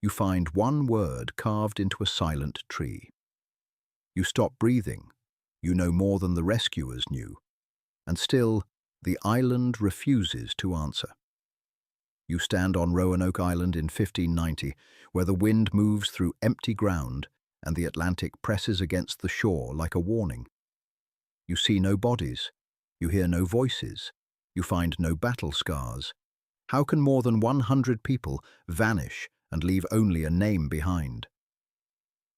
You find one word carved into a silent tree. You stop breathing. You know more than the rescuers knew. And still, the island refuses to answer. You stand on Roanoke Island in 1590, where the wind moves through empty ground and the Atlantic presses against the shore like a warning. You see no bodies. You hear no voices. You find no battle scars. How can more than 100 people vanish and leave only a name behind?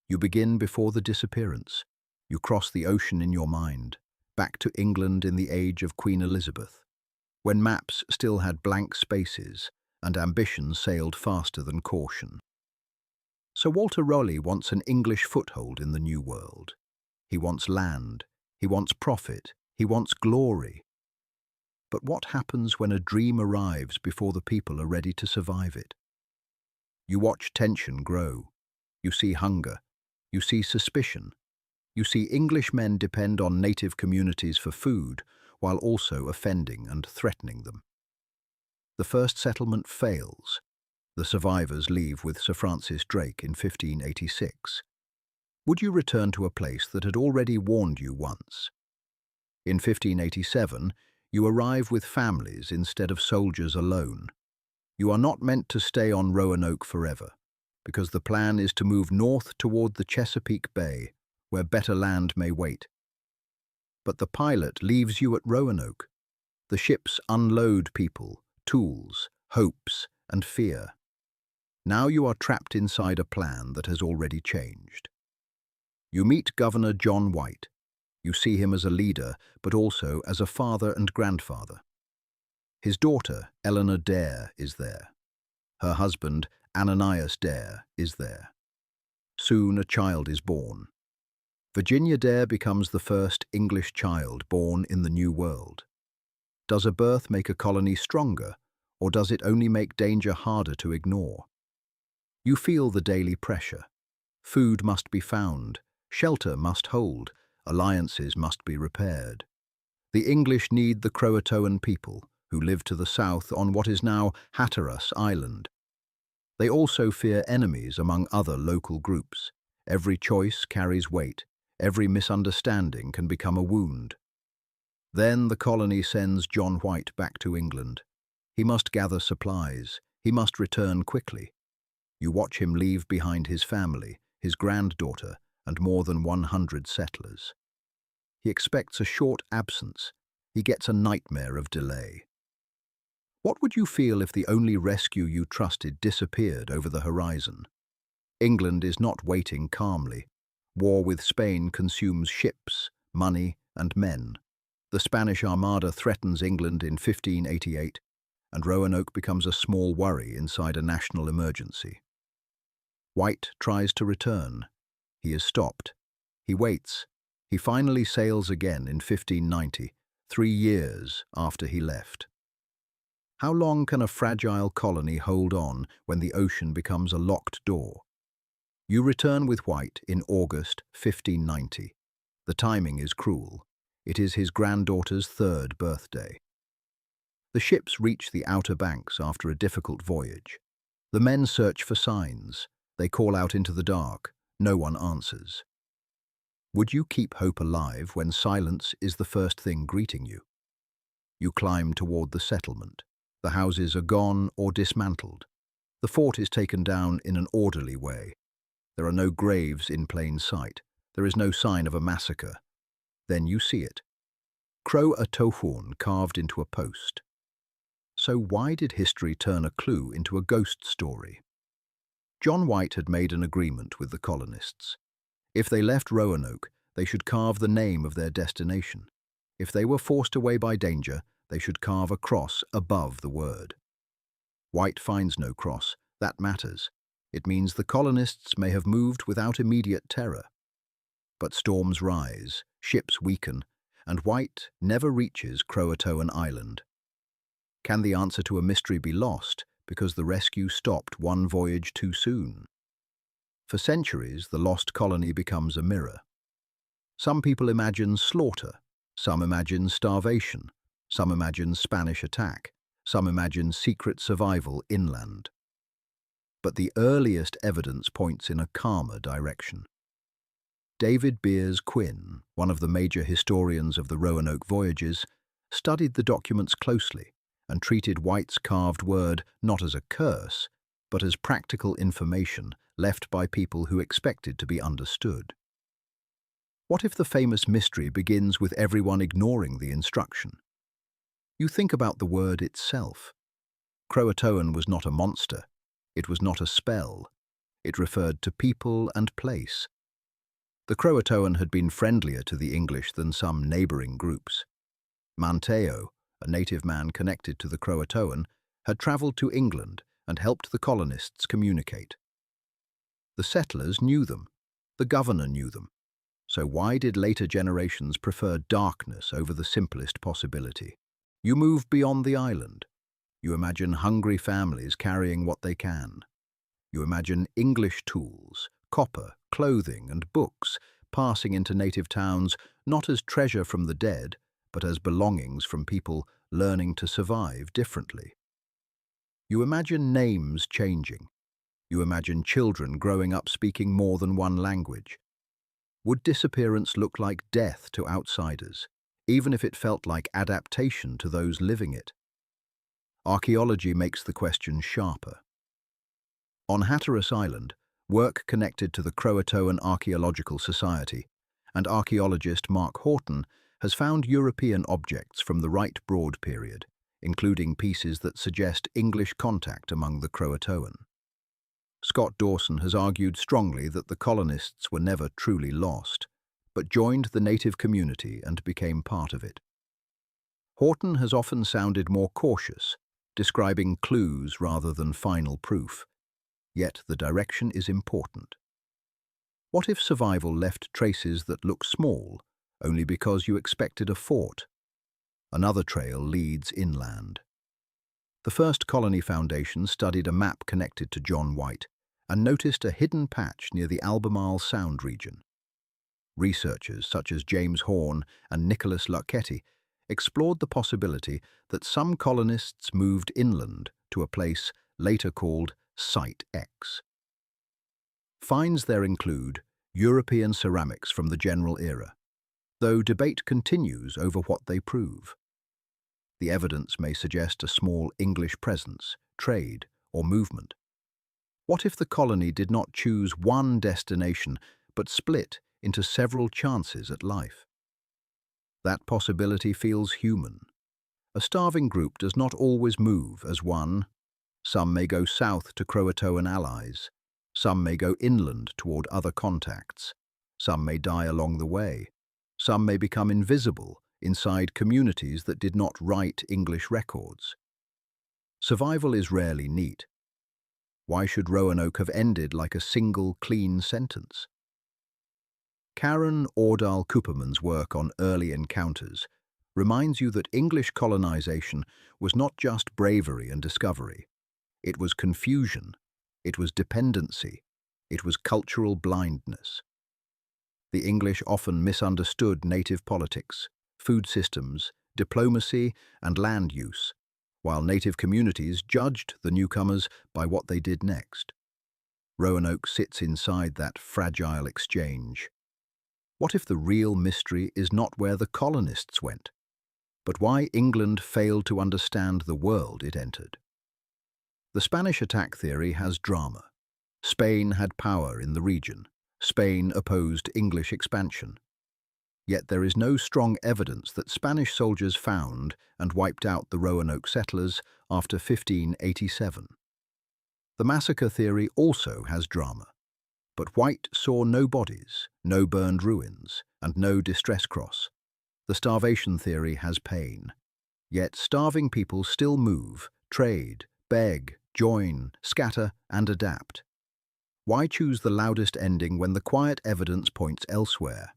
You begin before the disappearance. You cross the ocean in your mind, back to England in the age of Queen Elizabeth, when maps still had blank spaces and ambition sailed faster than caution. Sir Walter Raleigh wants an English foothold in the New World. He wants land, he wants profit, he wants glory. But what happens when a dream arrives before the people are ready to survive it? You watch tension grow. You see hunger. You see suspicion. You see English men depend on native communities for food, while also offending and threatening them. The first settlement fails. The survivors leave with Sir Francis Drake in 1586. Would you return to a place that had already warned you once? In 1587, you arrive with families instead of soldiers alone. You are not meant to stay on Roanoke forever, because the plan is to move north toward the Chesapeake Bay, where better land may wait. But the pilot leaves you at Roanoke. The ships unload people, tools, hopes, and fear. Now you are trapped inside a plan that has already changed. You meet Governor John White. You see him as a leader, but also as a father and grandfather. His daughter, Eleanor Dare, is there. Her husband, Ananias Dare, is there. Soon a child is born. Virginia Dare becomes the first English child born in the New World. Does a birth make a colony stronger, or does it only make danger harder to ignore? You feel the daily pressure. Food must be found, shelter must hold, alliances must be repaired. The English need the Croatoan people, who live to the south on what is now Hatteras Island. They also fear enemies among other local groups. Every choice carries weight. Every misunderstanding can become a wound. Then the colony sends John White back to England. He must gather supplies. He must return quickly. You watch him leave behind his family, his granddaughter, and more than 100 settlers. He expects a short absence. He gets a nightmare of delay. What would you feel if the only rescue you trusted disappeared over the horizon? England is not waiting calmly. War with Spain consumes ships, money, and men. The Spanish Armada threatens England in 1588, and Roanoke becomes a small worry inside a national emergency. White tries to return. He is stopped. He waits. He finally sails again in 1590, 3 years after he left. How long can a fragile colony hold on when the ocean becomes a locked door? You return with White in August 1590. The timing is cruel. It is his granddaughter's 3rd birthday. The ships reach the Outer Banks after a difficult voyage. The men search for signs. They call out into the dark. No one answers. Would you keep hope alive when silence is the first thing greeting you? You climb toward the settlement. The houses are gone or dismantled. The fort is taken down in an orderly way. There are no graves in plain sight. There is no sign of a massacre. Then you see it. Croatoan carved into a post. So why did history turn a clue into a ghost story? John White had made an agreement with the colonists. If they left Roanoke, they should carve the name of their destination. If they were forced away by danger, they should carve a cross above the word. White finds no cross. That matters. It means the colonists may have moved without immediate terror. But storms rise, ships weaken, and White never reaches Croatoan Island. Can the answer to a mystery be lost because the rescue stopped one voyage too soon? For centuries, the lost colony becomes a mirror. Some people imagine slaughter, some imagine starvation, some imagine Spanish attack, some imagine secret survival inland. but the earliest evidence points in a calmer direction. David Beers Quinn, one of the major historians of the Roanoke voyages, studied the documents closely and treated White's carved word not as a curse, but as practical information left by people who expected to be understood. What if the famous mystery begins with everyone ignoring the instruction? You think about the word itself. Croatoan was not a monster. It was not a spell. It referred to people and place. The Croatoan had been friendlier to the English than some neighboring groups. Manteo, a native man connected to the Croatoan, had traveled to England and helped the colonists communicate. The settlers knew them. The governor knew them. So why did later generations prefer darkness over the simplest possibility? You move beyond the island. You imagine hungry families carrying what they can. You imagine English tools, copper, clothing, and books passing into native towns not as treasure from the dead, but as belongings from people learning to survive differently. You imagine names changing. You imagine children growing up speaking more than one language. Would disappearance look like death to outsiders, even if it felt like adaptation to those living it? Archaeology makes the question sharper. On Hatteras Island, work connected to the Croatoan Archaeological Society and archaeologist Mark Horton has found European objects from the Right Broad period, including pieces that suggest English contact among the Croatoan. Scott Dawson has argued strongly that the colonists were never truly lost, but joined the native community and became part of it. Horton has often sounded more cautious, describing clues rather than final proof. Yet the direction is important. What if survival left traces that look small, only because you expected a fort? Another trail leads inland. The first colony foundation studied a map connected to John White and noticed a hidden patch near the Albemarle Sound region. Researchers such as James Horn and Nicholas Lucchetti explored the possibility that some colonists moved inland to a place later called Site X. Finds there include European ceramics from the general era, though debate continues over what they prove. The evidence may suggest a small English presence, trade, or movement. What if the colony did not choose one destination, but split into several chances at life? That possibility feels human. A starving group does not always move as one. Some may go south to Croatoan allies. Some may go inland toward other contacts. Some may die along the way. Some may become invisible inside communities that did not write English records. Survival is rarely neat. Why should Roanoke have ended like a single clean sentence? Karen Ordahl Kupperman's work on early encounters reminds you that English colonization was not just bravery and discovery. It was confusion, it was dependency, it was cultural blindness. The English often misunderstood native politics, food systems, diplomacy, and land use, while native communities judged the newcomers by what they did next. Roanoke sits inside that fragile exchange. What if the real mystery is not where the colonists went, but why England failed to understand the world it entered? The Spanish attack theory has drama. Spain had power in the region. Spain opposed English expansion. Yet there is no strong evidence that Spanish soldiers found and wiped out the Roanoke settlers after 1587. The massacre theory also has drama. But White saw no bodies, no burned ruins, and no distress cross. The starvation theory has pain. Yet starving people still move, trade, beg, join, scatter, and adapt. Why choose the loudest ending when the quiet evidence points elsewhere?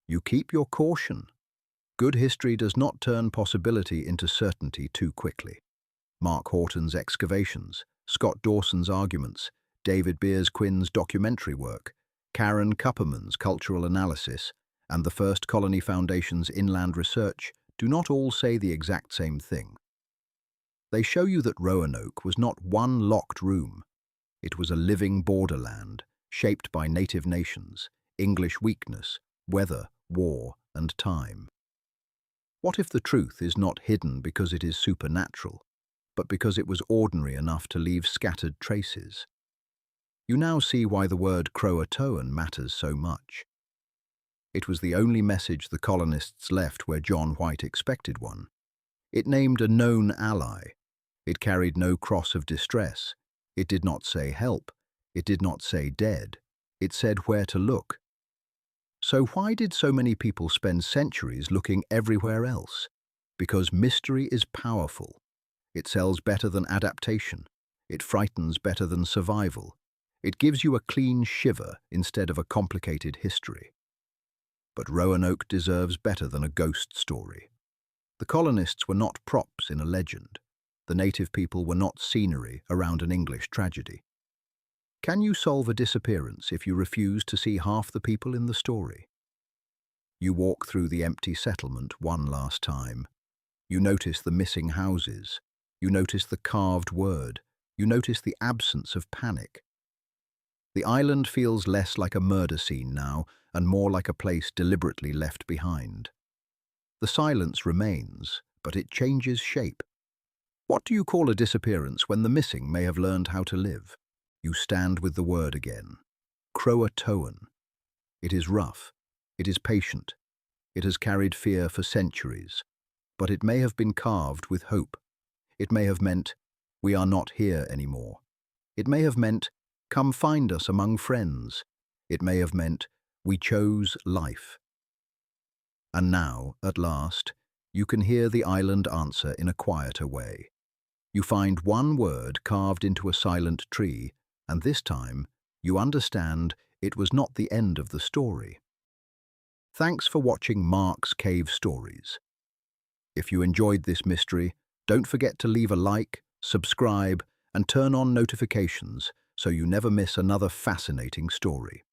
You keep your caution. Good history does not turn possibility into certainty too quickly. Mark Horton's excavations, Scott Dawson's arguments, David Beers Quinn's documentary work, Karen Kupperman's cultural analysis, and the First Colony Foundation's inland research do not all say the exact same thing. They show you that Roanoke was not one locked room. It was a living borderland, shaped by native nations, English weakness, weather, war, and time. What if the truth is not hidden because it is supernatural, but because it was ordinary enough to leave scattered traces? You now see why the word Croatoan matters so much. It was the only message the colonists left where John White expected one. It named a known ally. It carried no cross of distress. It did not say help. It did not say dead. It said where to look. So why did so many people spend centuries looking everywhere else? Because mystery is powerful. It sells better than adaptation. It frightens better than survival. It gives you a clean shiver instead of a complicated history. But Roanoke deserves better than a ghost story. The colonists were not props in a legend. The native people were not scenery around an English tragedy. Can you solve a disappearance if you refuse to see half the people in the story? You walk through the empty settlement one last time. You notice the missing houses. You notice the carved word. You notice the absence of panic. The island feels less like a murder scene now and more like a place deliberately left behind. The silence remains, but it changes shape. What do you call a disappearance when the missing may have learned how to live? You stand with the word again. Croatoan. It is rough. It is patient. It has carried fear for centuries. But it may have been carved with hope. It may have meant, we are not here anymore. It may have meant, come find us among friends. It may have meant, we chose life. And now, at last, you can hear the island answer in a quieter way. You find one word carved into a silent tree, and this time, you understand it was not the end of the story. Thanks for watching Mark's Cave Stories. If you enjoyed this mystery, don't forget to leave a like, subscribe, and turn on notifications so you never miss another fascinating story.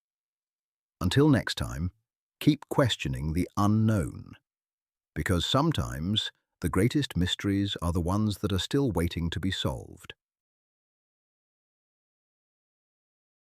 Until next time, keep questioning the unknown, because sometimes the greatest mysteries are the ones that are still waiting to be solved.